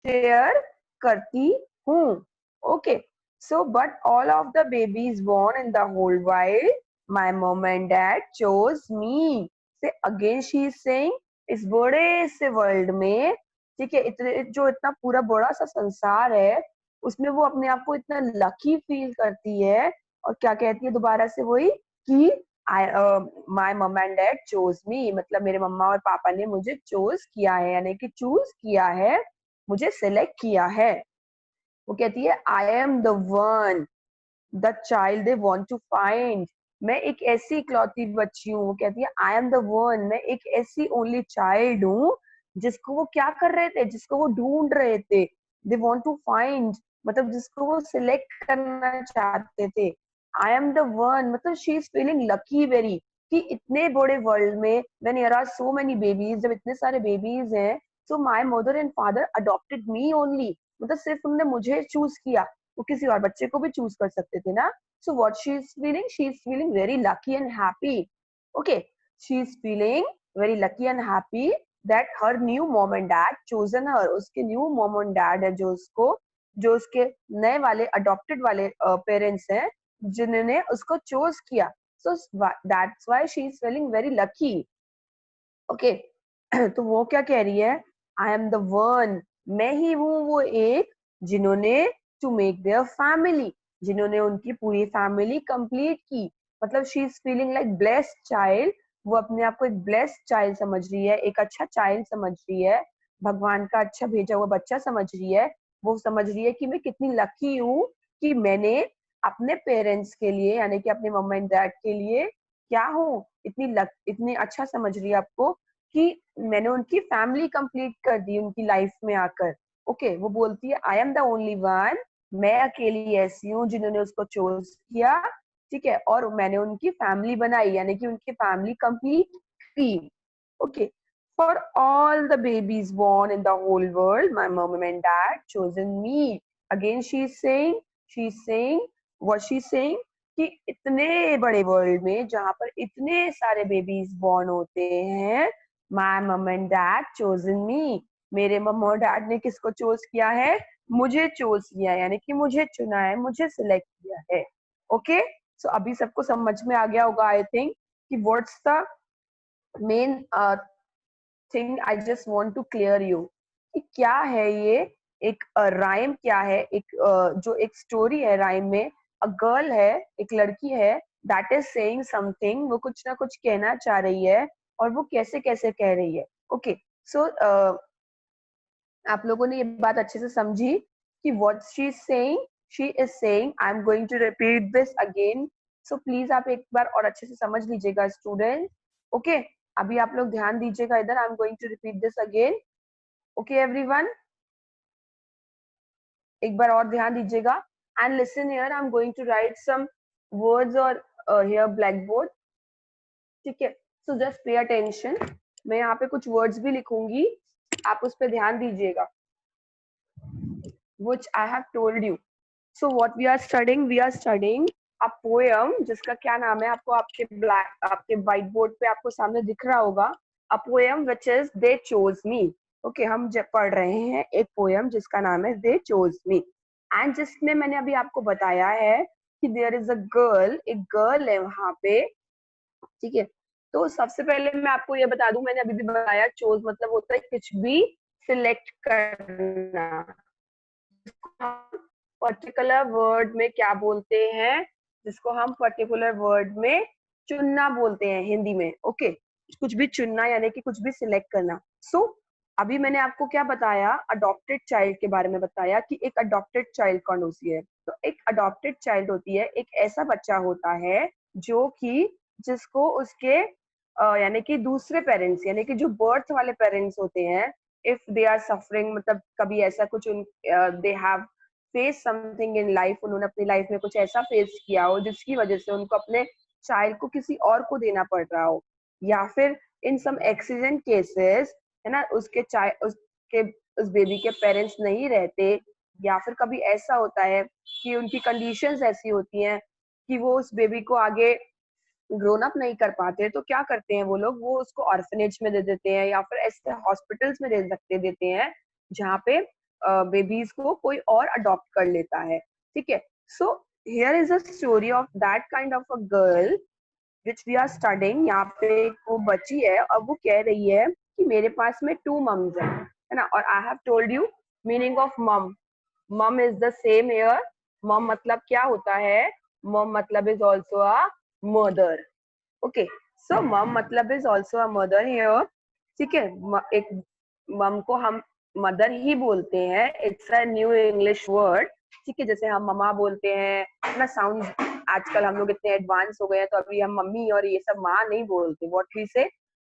Share करती हूँ. Okay, so but all of the babies born in the whole world, my mom and dad chose me. से again she is saying, इस बड़े से world में, ठीक है, इतने जो इतना पूरा बड़ा सा संसार है, उसमें वो अपने आप को इतना लकी फील करती है. और क्या कहती है दोबारा से वही कि आई माई मम एंड डैड चोज मी, मतलब मेरे मम्मा और पापा ने मुझे चोज किया है, यानी कि चूज किया है, मुझे सिलेक्ट किया है. वो कहती है I am the one the child they want to find. मैं एक ऐसी इकलौती बच्ची हूँ, वो कहती है आई एम द वन, मैं एक ऐसी ओनली चाइल्ड हूँ जिसको वो क्या कर रहे थे, जिसको वो ढूंढ रहे थे. दे वांट टू फाइंड, मतलब जिसको वो सिलेक्ट करना चाहते थे. आई एम द वन, मतलब she is feeling lucky very, कि इतने बड़े वर्ल्ड में when there are so many babies, जब इतने सारे बेबीज हैं, so my mother and father adopted me only, मतलब सिर्फ उन्होंने मुझे चूज किया, वो किसी और बच्चे को भी चूज कर सकते थे ना. So what she is feeling very lucky and happy. Okay, she is feeling very lucky and happy that her new mom and dad chosen her. उसके new mom and dad है जो उसके नए वाले adopted वाले पेरेंट्स हैं, जिन्होंने उसको चूज किया. So that's why she is feeling very lucky. Okay, तो वो क्या कह रही है, आई एम द वन, मैं ही हूँ वो एक जिन्होंने टू मेक देयर फैमिली, जिन्होंने उनकी पूरी फैमिली कंप्लीट की. मतलब she is feeling like blessed child, वो अपने आप को एक ब्लेस्ड चाइल्ड समझ रही है, एक अच्छा चाइल्ड समझ रही है, भगवान का अच्छा भेजा हुआ बच्चा समझ रही है. वो समझ रही है कि मैं कितनी लकी हूँ कि मैंने अपने पेरेंट्स के लिए, यानी कि अपने मम्मा एंड डैड के लिए क्या हूँ, इतनी अच्छा समझ रही है आपको कि मैंने उनकी फैमिली कंप्लीट कर दी उनकी लाइफ में आकर. ओके, वो बोलती है I am the only one, मैं अकेली ऐसी हूँ जिन्होंने उसको चूज किया, ठीक है, और मैंने उनकी फैमिली बनाई, यानी कि उनकी फैमिली कंप्लीट की. Okay, for all the babies born in the whole world, my mom and dad chosen me. Again she is saying what she is saying, कि इतने बड़े वर्ल्ड में जहां पर इतने सारे बेबीज बॉर्न होते हैं, my mum and dad chosen मी, मेरे मम्मा और डैड ने किसको चूज किया है, मुझे चूज किया है, यानी कि मुझे चुना है, मुझे सिलेक्ट किया है. ओके, सो अभी सबको समझ में आ गया होगा आई थिंक कि what's the main thing I just want to clear you, कि क्या है ये, एक राइम क्या है, एक जो एक स्टोरी है राइम में, अ गर्ल है, एक लड़की है, दैट इज सेइंग समथिंग, वो कुछ ना कुछ कहना चाह रही है, और वो कैसे कैसे कह रही है. ओके, सो आप लोगों ने ये बात अच्छे से समझी कि what she is saying, I am going to repeat this again. So please आप एक बार और अच्छे से समझ लीजिएगा स्टूडेंट. ओके, अभी आप लोग ध्यान दीजिएगा इधर, I am going to repeat this again. Okay everyone, एक बार और ध्यान दीजिएगा and listen here, I am going to write some words और हियर ब्लैक बोर्ड, ठीक है. सो जस्ट पे अटेंशन, मैं यहाँ पे कुछ वर्ड्स भी लिखूंगी, आप उस पर ध्यान दीजिएगा, which I have told you. So what we are studying a poem, जिसका क्या नाम है, आपको आपके व्हाइट बोर्ड पे आपको सामने दिख रहा होगा. a poem which is they chose me. Okay, हम जब पढ़ रहे हैं एक पोएम जिसका नाम है they chose me, एंड जिसमें मैंने अभी आपको बताया है कि देयर इज अ गर्ल, एक गर्ल है वहां पे, ठीक है. तो सबसे पहले मैं आपको ये बता दूं, मैंने अभी भी बताया चोज मतलब होता है कुछ भी सिलेक्ट करना, पर्टिकुलर वर्ड में क्या बोलते हैं, जिसको हम पर्टिकुलर वर्ड में चुनना बोलते हैं हिंदी में. ओके, कुछ भी चुनना यानी कि कुछ भी सिलेक्ट करना. सो अभी मैंने आपको क्या बताया, अडॉप्टेड चाइल्ड के बारे में बताया कि एक अडॉप्टेड चाइल्ड कौन होती है. तो एक अडॉप्टेड चाइल्ड होती है एक ऐसा बच्चा होता है जो कि जिसको उसके यानी कि दूसरे पेरेंट्स, यानी कि जो बर्थ वाले पेरेंट्स होते हैं, इफ दे आर सफरिंग, मतलब कभी ऐसा कुछ they have face something in life, उन्होंने अपनी लाइफ में कुछ ऐसा फेस किया हो जिसकी वजह से उनको अपने चाइल्ड को किसी और को देना पड़ रहा हो, या फिर इन सम एक्सीडेंट केसेस, है ना, उसके उस बेबी के पेरेंट्स नहीं रहते, या फिर कभी ऐसा होता है कि उनकी कंडीशंस ऐसी होती हैं कि वो उस बेबी को आगे ग्रोन अप नहीं कर पाते, तो क्या करते हैं वो लोग, वो उसको ऑर्फनेज में दे देते हैं, या फिर ऐसे हॉस्पिटल्स में दे सकते देते हैं जहाँ पे बेबीज को कोई और अडॉप्ट कर लेता है, ठीक है। So here is a story of that kind of a girl which we are studying. यहाँ पे वो बच्ची है और वो कह रही है कि मेरे पास में 2 मम्स है ना। और I have told you meaning of मम। मम इज द सेम हियर। मम मतलब क्या होता है? मम मतलब is also a mother. Okay, so mum मतलब is also a mother here, ठीक है। एक मम को हम मदर ही बोलते हैं, it's a new English word, ठीक है। जैसे हम ममा बोलते हैं ना, साउंड आजकल हम लोग इतने एडवांस हो गए हैं तो अभी हम मम्मी और ये सब माँ नहीं बोलते। What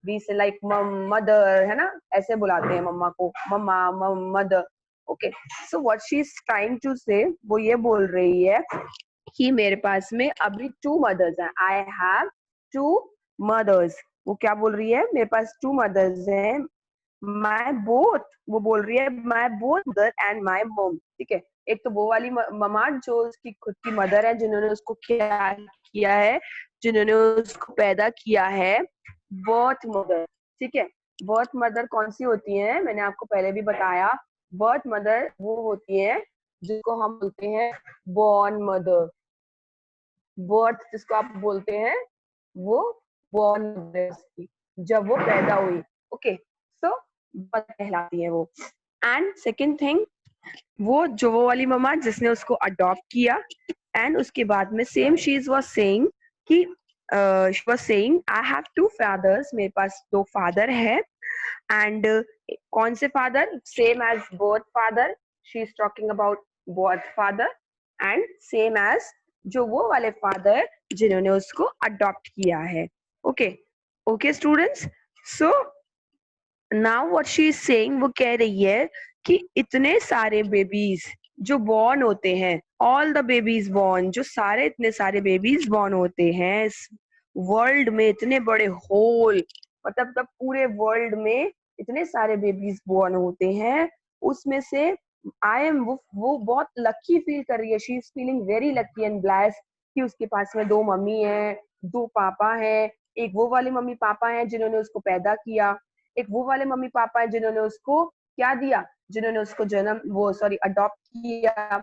we say like mum mother, है ना, ऐसे बुलाते हैं मम्मा को, मम्मा mum mother. Okay, so what she is trying to say, वो ये बोल रही है कि मेरे पास में अभी 2 मदर्स हैं। I have 2 mothers. वो क्या बोल रही है? मेरे पास 2 मदर्स हैं। माय बोथ, वो बोल रही है my both mother and my mom, ठीक है। एक तो वो वाली ममा जो उसकी खुद की मदर है, जिन्होंने उसको क्या किया है, जिन्होंने उसको पैदा किया है, बर्थ मदर, ठीक है। बर्थ मदर कौन सी होती है? मैंने आपको पहले भी बताया, बर्थ मदर वो होती है जिसको हम बोलते हैं बॉर्न मदर। बर्थ जिसको आप बोलते हैं वो बॉर्न की, जब वो पैदा हुई। ओके, सो बर्थ कहलाती है वो। एंड सेकेंड थिंग, वो वाली ममा जिसने उसको अडॉप्ट किया। एंड उसके बाद में सेम शी वाज सेइंग कि she was saying I have 2 fathers, मेरे पास 2 फादर है। एंड कौन से father? Same as both father, she is talking about both father. And same as जो वो वाले फादर जिन्होंने उसको अडॉप्ट किया है। Okay, okay students, so now what she is saying, वो कह रही है कि इतने सारे बेबीज जो बॉर्न होते हैं, ऑल द बेबीज बॉर्न, जो सारे इतने सारे बेबीज बॉर्न होते हैं इस वर्ल्ड में, इतने बड़े होल, मतलब तब पूरे वर्ल्ड में इतने सारे बेबीज बॉर्न होते हैं, उसमें से आई एम वो बहुत लकी फील कर रही है। She is feeling very lucky and blessed कि उसके पास में 2 मम्मी है, 2 पापा है। एक वो वाले मम्मी पापा हैं जिन्होंने उसको पैदा किया, एक वो वाले मम्मी पापा है जिन्होंने उसको क्या दिया, जिन्होंने उसको जन्म वो सॉरी अडॉप्ट किया,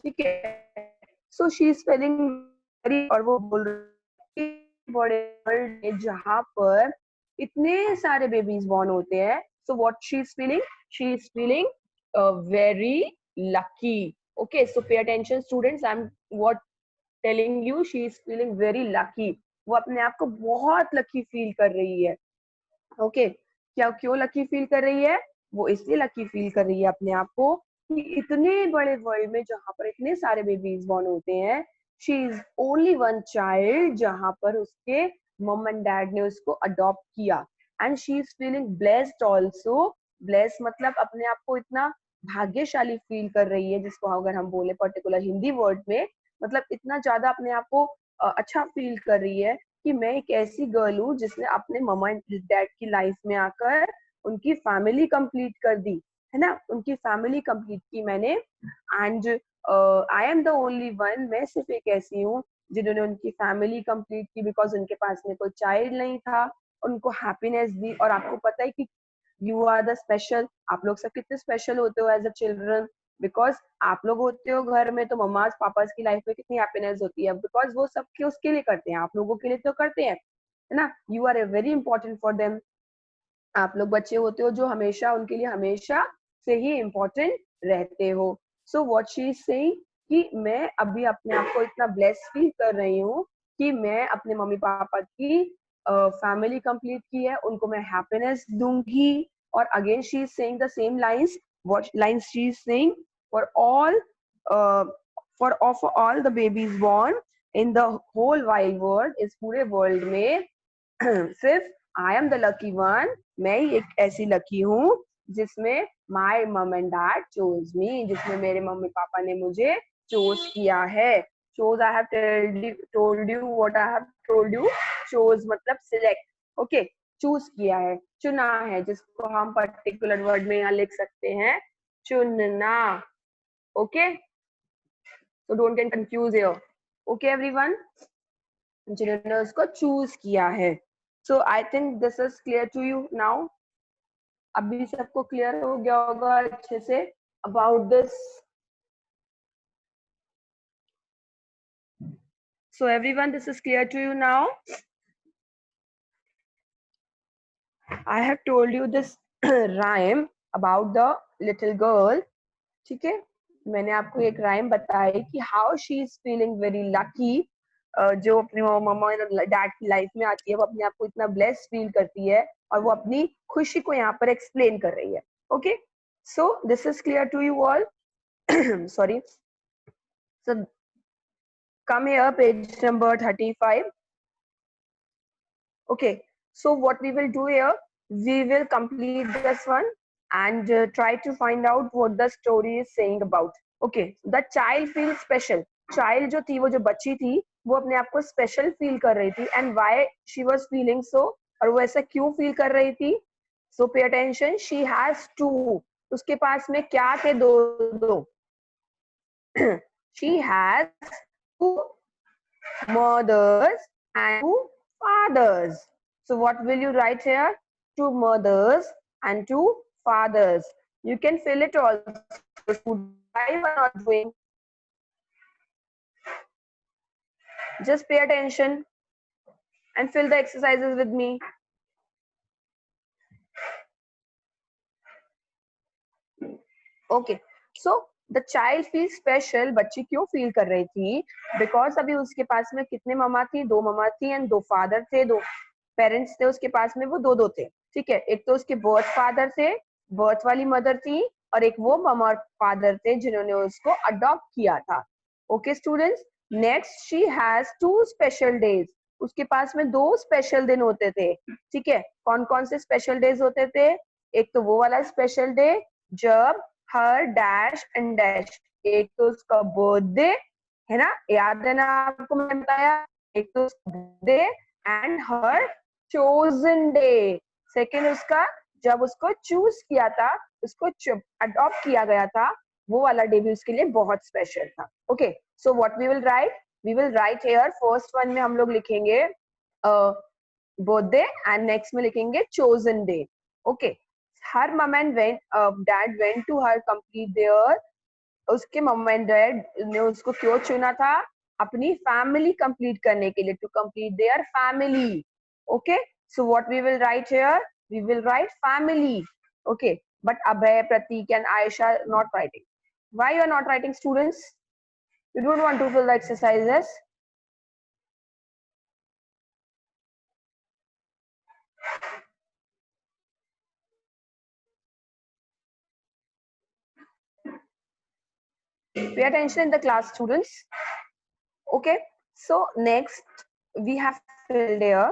ठीक है। So she is feeling very, और वो बोल रही है बड़े वर्ल्ड में जहाँ पर इतने सारे बेबीज बॉर्न होते हैं, सो what she is feeling very lucky. Okay, so pay attention students, I am what telling you, she is feeling very lucky. वो अपने आप को बहुत लकी फील कर रही है। ओके, क्या क्यों लकी फील कर रही है? वो इसलिए लकी फील कर रही है अपने आप को कि इतने बड़े वर्ल्ड में जहाँ पर इतने सारे बेबीज बॉर्न होते हैं, she is only one child जहाँ पर उसके मम एंड डैड ने उसको अडॉप्ट किया। And she is feeling blessed also. Blessed मतलब अपने आप को इतना भाग्यशाली फील कर रही है, जिसको अगर हम बोले पर्टिकुलर हिंदी वर्ड में, मतलब इतना ज्यादा अपने आप को अच्छा फील कर रही है कि मैं एक ऐसी गर्ल हूँ जिसने अपने ममा एंड डैड की लाइफ में आकर उनकी फैमिली कंप्लीट कर दी, है ना, उनकी फैमिली कंप्लीट की मैंने। And I am the only one, मैं सिर्फ एक ऐसी हूँ जिन्होंने उनकी फैमिली कंप्लीट की, बिकॉज उनके पास में कोई चाइल्ड नहीं था, उनको हैप्पीनेस दी। और आपको पता है कि यू आर द स्पेशल, आप लोग सब कितने स्पेशल होते हो एज अ चिल्ड्रन, बिकॉज आप लोग होते हो घर में तो मम्मा पापा की लाइफ में कितनी हैप्पीनेस होती है, बिकॉज वो सबके उसके लिए करते हैं, आप लोगों के लिए तो करते हैं, है ना। You are a very important for them. आप लोग बच्चे होते हो जो हमेशा उनके लिए हमेशा से ही इम्पोर्टेंट रहते हो। सो व्हाट शी इज सेइंग कि मैं अभी अपने आप को इतना ब्लेस्ड फील कर रही हूँ कि मैं अपने मम्मी पापा की फैमिली कंप्लीट की है, उनको मैं हैप्पीनेस दूंगी। और again she is saying the same lines, what lines she is saying, for all for all the babies born in the whole wide world, इस पूरे वर्ल्ड में सिर्फ I am the lucky one, मैं ही एक ऐसी लकी हूँ जिसमें my mum and dad chose मी, जिसमें मेरे मम्मी पापा ने मुझे चोज किया है। Chose I have told you what I have told you, chose मतलब सिलेक्ट। ओके, चूज किया है, चुना है, जिसको हम पर्टिकुलर वर्ड में यहाँ लिख सकते हैं चुनना। Okay, so don't get confused here. Okay everyone, जिन्होंने उसको चूज किया है। So I think this is clear to you now. अभी सबको क्लियर हो गया होगा अच्छे से। about this. So everyone, this is clear to you now. I have told you this rhyme about the little girl. ठीक है, मैंने आपको एक राइम बताई कि how she is feeling very lucky, जो अपने मम्मा डैड की लाइफ में आती है वो अपने आप को इतना ब्लेस्ड फील करती है और वो अपनी खुशी को यहाँ पर एक्सप्लेन कर रही है. Okay, so this is clear to you all. Sorry, so come here, page number 35. Okay, so what we will do here, we will complete this one and try to find out what the story is saying about. Okay, the child feels special. Child जो थी, वो जो बच्ची थी, वो अपने आप को स्पेशल फील कर रही थी. And why she was feeling so, और वो ऐसा क्यों फील कर रही थी? सो pay attention, she has to. उसके पास में क्या थे? दो दो. She has two mothers and two fathers. So what will you write here? Two mothers and two fathers. You can fill it also. Why you are not doing? Just pay attention and fill the exercises with me. Okay, so the child feels special. बच्ची क्यों feel कर रही थी? Because अभी उसके पास में कितने ममा थी? दो ममा थी एंड दो फादर थे. दो पेरेंट्स थे उसके पास में, वो दो दो थे. ठीक है, एक तो उसके बर्थ फादर थे, बर्थ वाली मदर थी, और एक वो ममा और फादर थे जिन्होंने उसको अडॉप्ट किया था. Okay students, next she has two special days. उसके पास में दो स्पेशल दिन होते थे. ठीक है, कौन कौन से स्पेशल डेज होते थे? एक तो वो वाला स्पेशल डे जब हर डैश एंड डैश, एक तो उसका बर्थडे है ना, याद है ना आपको मैंने बताया, एक तो उसका birthday and her chosen day. Second उसका जब उसको चूज किया था, उसको अडॉप्ट किया गया था, वो वाला डे भी उसके लिए बहुत स्पेशल था. Okay, so what we will write, we will write here first one में हम लोग लिखेंगे बर्थडे एंड नेक्स्ट में लिखेंगे chosen day. Okay, her mum and dad went to her complete there. उसके मम एंड डैड ने उसको क्यों चुना था? अपनी फैमिली कंप्लीट करने के लिए, to complete their family. Okay, so what we will write here, we will write family. Okay, but Abhay, Prateek and Ayesha not writing. Why you are not writing students? You don't want to fill the exercises? Pay attention in the class, students. Okay, so next we have filled here,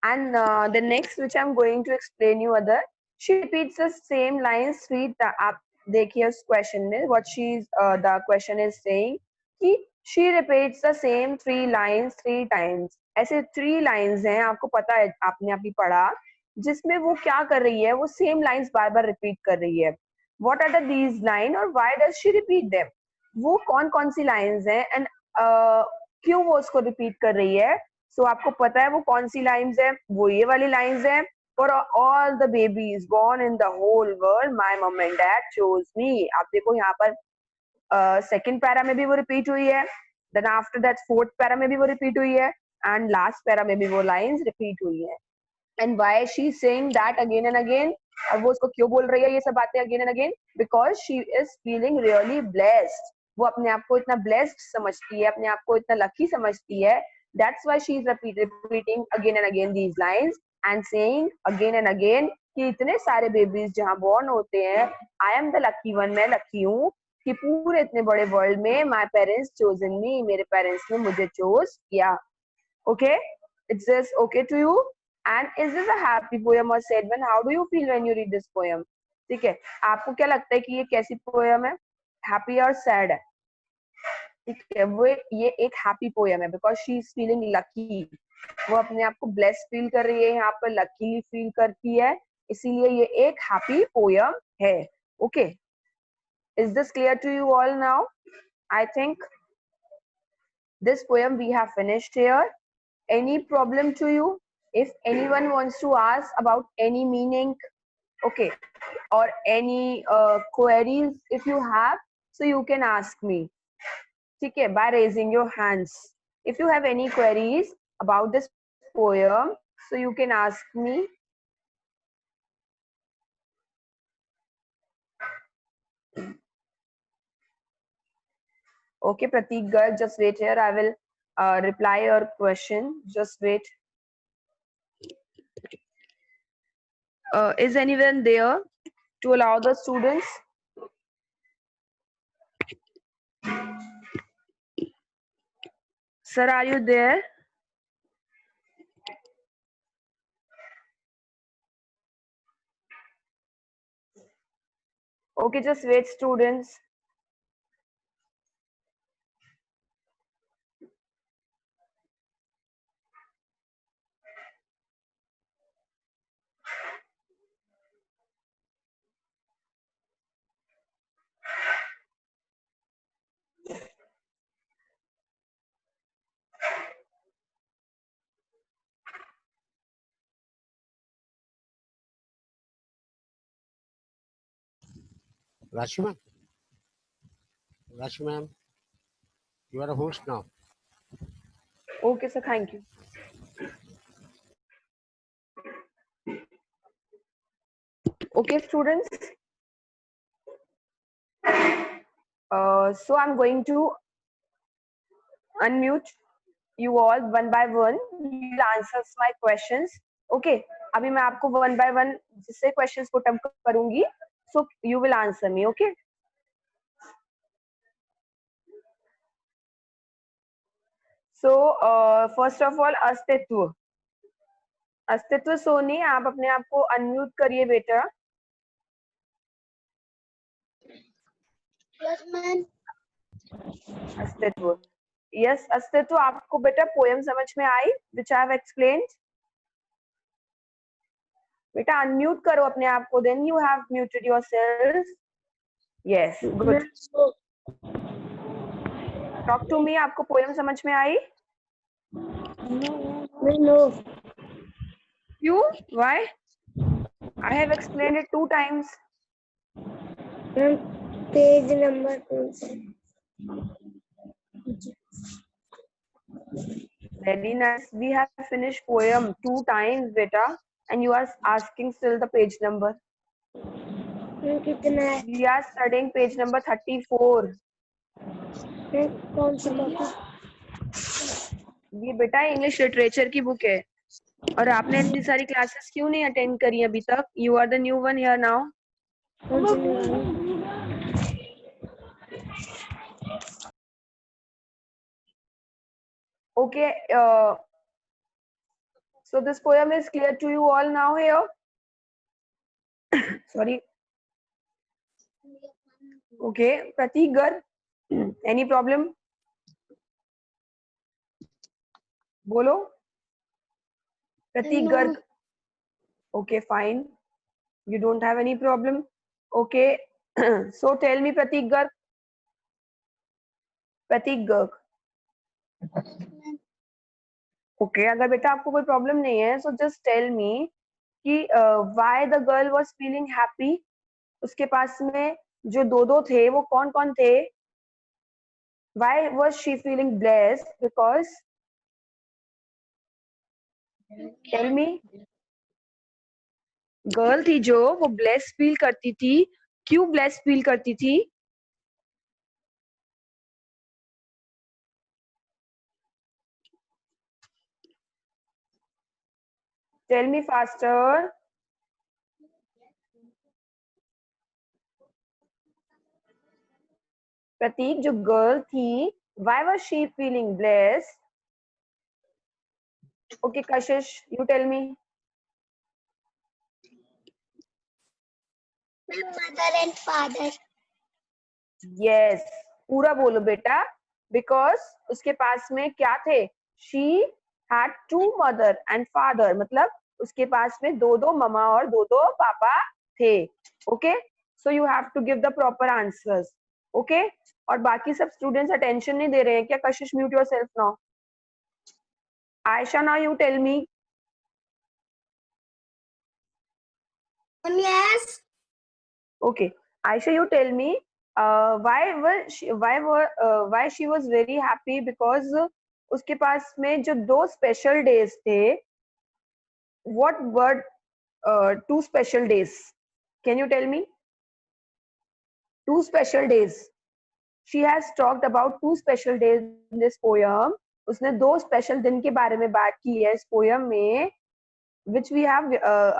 and the next which I'm going to explain you other, she repeats the same lines three times. आप देखिए उस question में what she's the question is saying कि she repeats the same three lines three times. ऐसे three lines हैं, आपको पता है, आपने अभी पढ़ा, जिसमें वो क्या कर रही है? वो same lines बार बार repeat कर रही है. What are these lines और why does she repeat them? वो कौन कौन सी lines हैं and क्यों वो उसको रिपीट कर रही है? सो आपको पता है वो कौन सी लाइंस है? वो ये वाली लाइंस है. For all the babies born in the whole world, my mom and dad chose me. आप देखो यहाँ पर सेकंड पैरा में भी वो रिपीट हुई है, then after that fourth para में भी वो रिपीट हुई है, एंड लास्ट पैरा में भी वो लाइंस रिपीट हुई है. And why she saying that again and again? और वो उसको क्यों बोल रही है ये सब बातें again and again? Because she is feeling really blessed. वो अपने आप को इतना ब्लेस्ड समझती है, अपने आप को इतना लकी समझती है. That's why she is repeating again and again these lines and saying again and again कि इतने सारे बेबीज जहाँ बॉर्न होते हैं, आई एम द लकी वन, मैं लकी हूँ कि पूरे इतने बड़े वर्ल्ड में माय पेरेंट्स चोजन मी, मेरे पेरेंट्स ने मुझे चोज किया. Okay, it's this okay to you? And is this a happy poem or sad one? How do you feel when you read this poem? ठीक है, आपको क्या लगता है कि ये कैसी पोएम है? हैप्पी और सैड है? ठीक है, वो ये एक हैप्पी पोएम है because she is feeling lucky. वो अपने आप को ब्लेस्ड फील कर रही है, यहाँ पर लकीली फील करती है, इसीलिए ये एक हैप्पी पोएम है. Okay, is this clear to you all now? I think this poem we have finished here. Any problem to you? If anyone wants to ask about any meaning, Okay, or any queries if you have, so you can ask me. ठीक है, by raising your hands. If you have any queries about this poem, so you can ask me. Okay, Pratik Garg, just wait here. I will reply your question. Just wait. Is anyone there to allow the students? Sir, are you there? Okay, just wait, students. Rashi ma'am, you are a host now. Okay, sir, thank you. Okay, students. So I'm going to unmute you all one by one. You will answer my questions. Okay. अभी मैं आपको one by one जिससे questions put up करूंगी. So you will answer me. Okay. So first of all, अस्तित्व. अस्तित्व सोनी, आप अपने आप को अनम्यूट करिए बेटा. Yes, ma'am. अस्तित्व. Yes, अस्तित्व आपको बेटा पोएम समझ में आई which I have explained? बेटा अनम्यूट करो अपने आप को. Then you have muted yourself. Yes, good. Talk to me. आपको पोएम समझ में आई? No. You? Why? I have explained it 2 times. Page number 2. Very nice. We have finished poem 2 times, beta, and you are asking still the page number. कितना है? We are studying page number 34. कौन सी copy? ये बेटा English literature की book है. और आपने इतनी सारी क्लासेस क्यों नहीं अटेंड करी अभी तक? You are the new one here now. कौन सी नहीं? Okay. So this poem is clear to you all now here. Sorry. Okay, Pratik Garg, any problem? बोलो. Pratik Garg. Okay, fine. You don't have any problem. Okay. So tell me, Pratik Garg. Pratik Garg. Okay, अगर बेटा आपको कोई problem नहीं है, so just tell me कि why the girl was feeling happy. उसके पास में जो दो थे वो कौन कौन थे? Why was she feeling blessed? Because tell me. Girl थी जो वो ब्लेस फील करती थी. क्यों ब्लेस फील करती थी? Tell me faster. प्रतीक, जो गर्ल थी, why was she feeling blessed? Okay Kashish, you tell me. Mother and father. Yes, पूरा बोलो बेटा. बिकॉज उसके पास में क्या थे? She had 2 mother and father, मतलब उसके पास में दो ममा और दो पापा थे. Okay, so you have to give the proper answers. Okay, और बाकी सब स्टूडेंट्स अटेंशन नहीं दे रहे हैं क्या? Kashish, mute yourself now. Ayesha, now you tell me. Yes. Okay, Aisha, you tell me, why she was very happy because उसके पास में जो दो special days थे. What were two special days? Can you tell me? Two special days. She has talked about two special days in this poem. उसने दो special दिन के बारे में बात की है इस poem में, which we have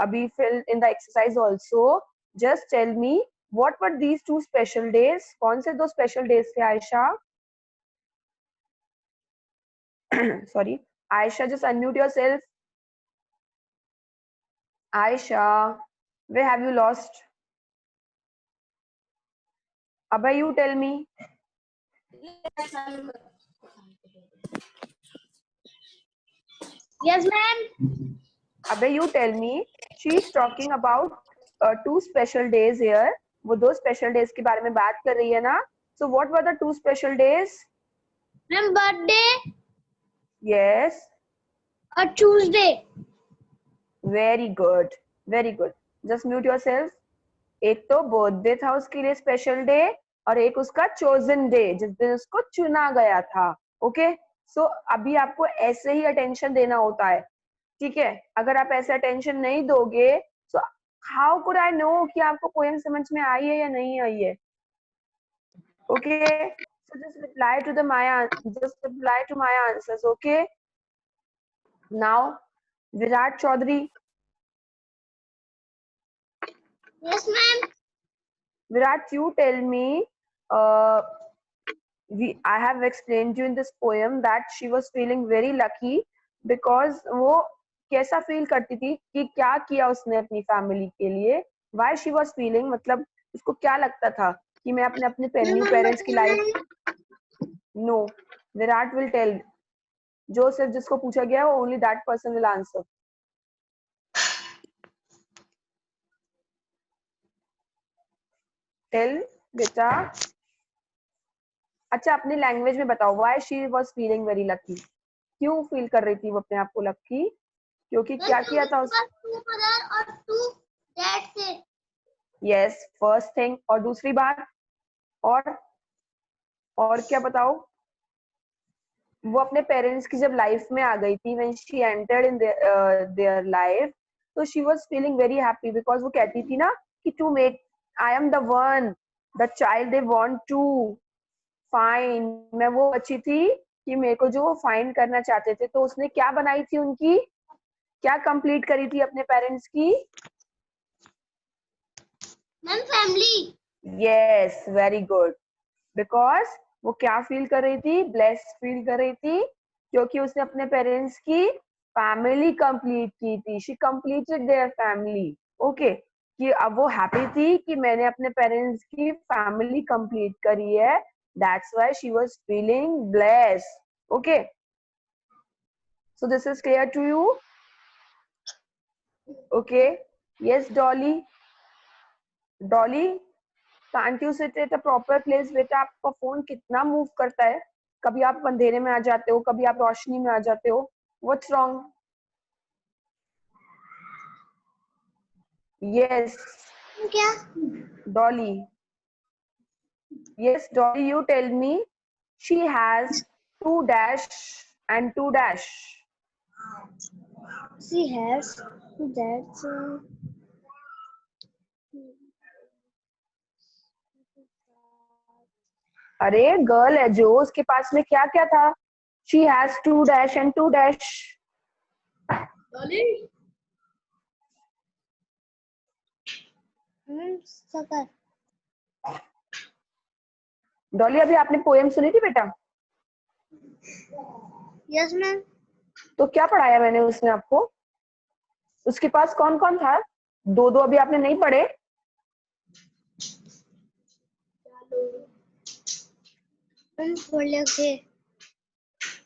abhi filled in the exercise also. Just tell me, what were these two special days? कौन से दो special days थे Ayesha? Sorry, Aisha, just unmute yourself. Aisha, where have you lost? Abhay, you tell me. Yes, ma'am. Abhay, you tell me. She is talking about two special days here. वो दो special days के बारे में बात कर रही है ना? So what were the two special days? Ma'am, birthday Yes, or Tuesday. very good, very good. Just mute yourself. एक तो बर्थडे था उसके लिए स्पेशल डे और एक उसका चोजन डे जिस दिन उसको चुना गया था. ओके, सो अभी आपको ऐसे ही अटेंशन देना होता है. ठीक है, अगर आप ऐसे अटेंशन नहीं दोगे so how could I know कि आपको पोएम समझ में आई है या नहीं आई है. Okay, so just reply to my answers. Okay, now Virat Chaudhary. Yes, ma'am. Virat, you tell me, I have explained you in this poem that she was feeling very lucky because वो कैसा फील करती थी कि क्या किया उसने अपनी फैमिली के लिए. Why she was feeling, मतलब उसको क्या लगता था कि मैं अपने न्यू पेरेंट्स की life. No, Virat will tell. जो सिर्फ जिसको पूछा गया वो only that person will answer. Tell बेटा. अच्छा, अपनी लैंग्वेज में बताओ. Why she was feeling very lucky. क्यों फील कर रही थी वो अपने आप को लकी? क्योंकि क्या किया था उस. Yes, first thing. और दूसरी बात, और क्या बताओ. वो अपने पेरेंट्स की जब लाइफ में आ गई थी, when she entered in their life, तो she was feeling very happy because वो कहती थी ना कि to make I am the one the child they want to find. मैं वो बच्ची थी कि मेरे को जो फाइंड करना चाहते थे. तो उसने क्या बनाई थी उनकी, क्या कंप्लीट करी थी अपने पेरेंट्स की? Ma'am, family. Yes, very good. Because वो क्या फील कर रही थी? ब्लेस्ड फील कर रही थी क्योंकि उसने अपने पेरेंट्स की फैमिली कंप्लीट की थी. She completed there family. Okay, कि अब वो हैप्पी थी कि मैंने अपने पेरेंट्स की फैमिली कंप्लीट करी है. That's why she was feeling blessed. Okay, so this is clear to you? Okay, yes Dolly. Dolly, can't you sit at a proper place? बेटा, आपका फोन कितना मूव करता है. कभी आप अंधेरे में आ जाते हो, कभी आप रोशनी में आ जाते हो. What's wrong? Yes, क्या? Dolly. Yes, Dolly, you tell me. She has two dash and two dash. She has that. अरे गर्ल है जो, उसके पास में क्या क्या था? She has two dash and two dash. Sucker. Dolly, अभी आपने पोएम सुनी थी बेटा? Yes ma'am. तो क्या पढ़ाया मैंने उसमें आपको? उसके पास कौन कौन था? दो दो अभी आपने नहीं पढ़े? मैम, 4 लोग थे.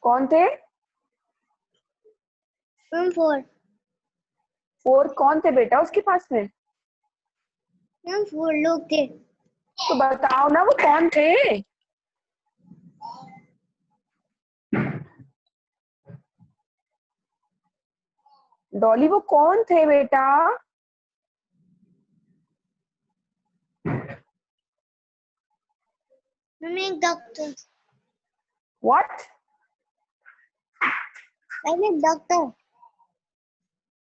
कौन थे? मैम, 4. 4 कौन थे बेटा उसके पास में? मैम, 4 लोग थे. तो बताओ ना वो कौन थे? डॉली, वो कौन थे बेटा? I'm a doctor. What? I'm a doctor.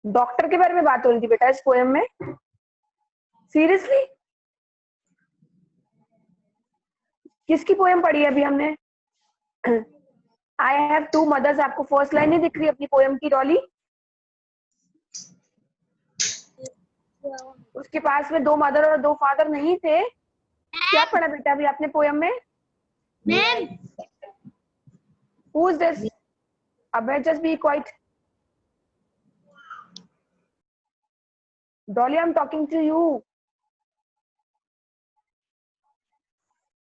Doctor के बारे में बात हो रही थी बेटा इस पोएम में? सीरियसली? किसकी पोएम पढ़ी है अभी हमने? आई हैव टू मदर्स, आपको फर्स्ट लाइन नहीं दिख रही अपनी पोएम की डॉली? उसके पास में 2 मदर और 2 फादर नहीं थे? क्या पढ़ा बेटा अभी आपने पोएम में? Ma'am, who is this? अबे just be quiet. Dolly, I am talking to you.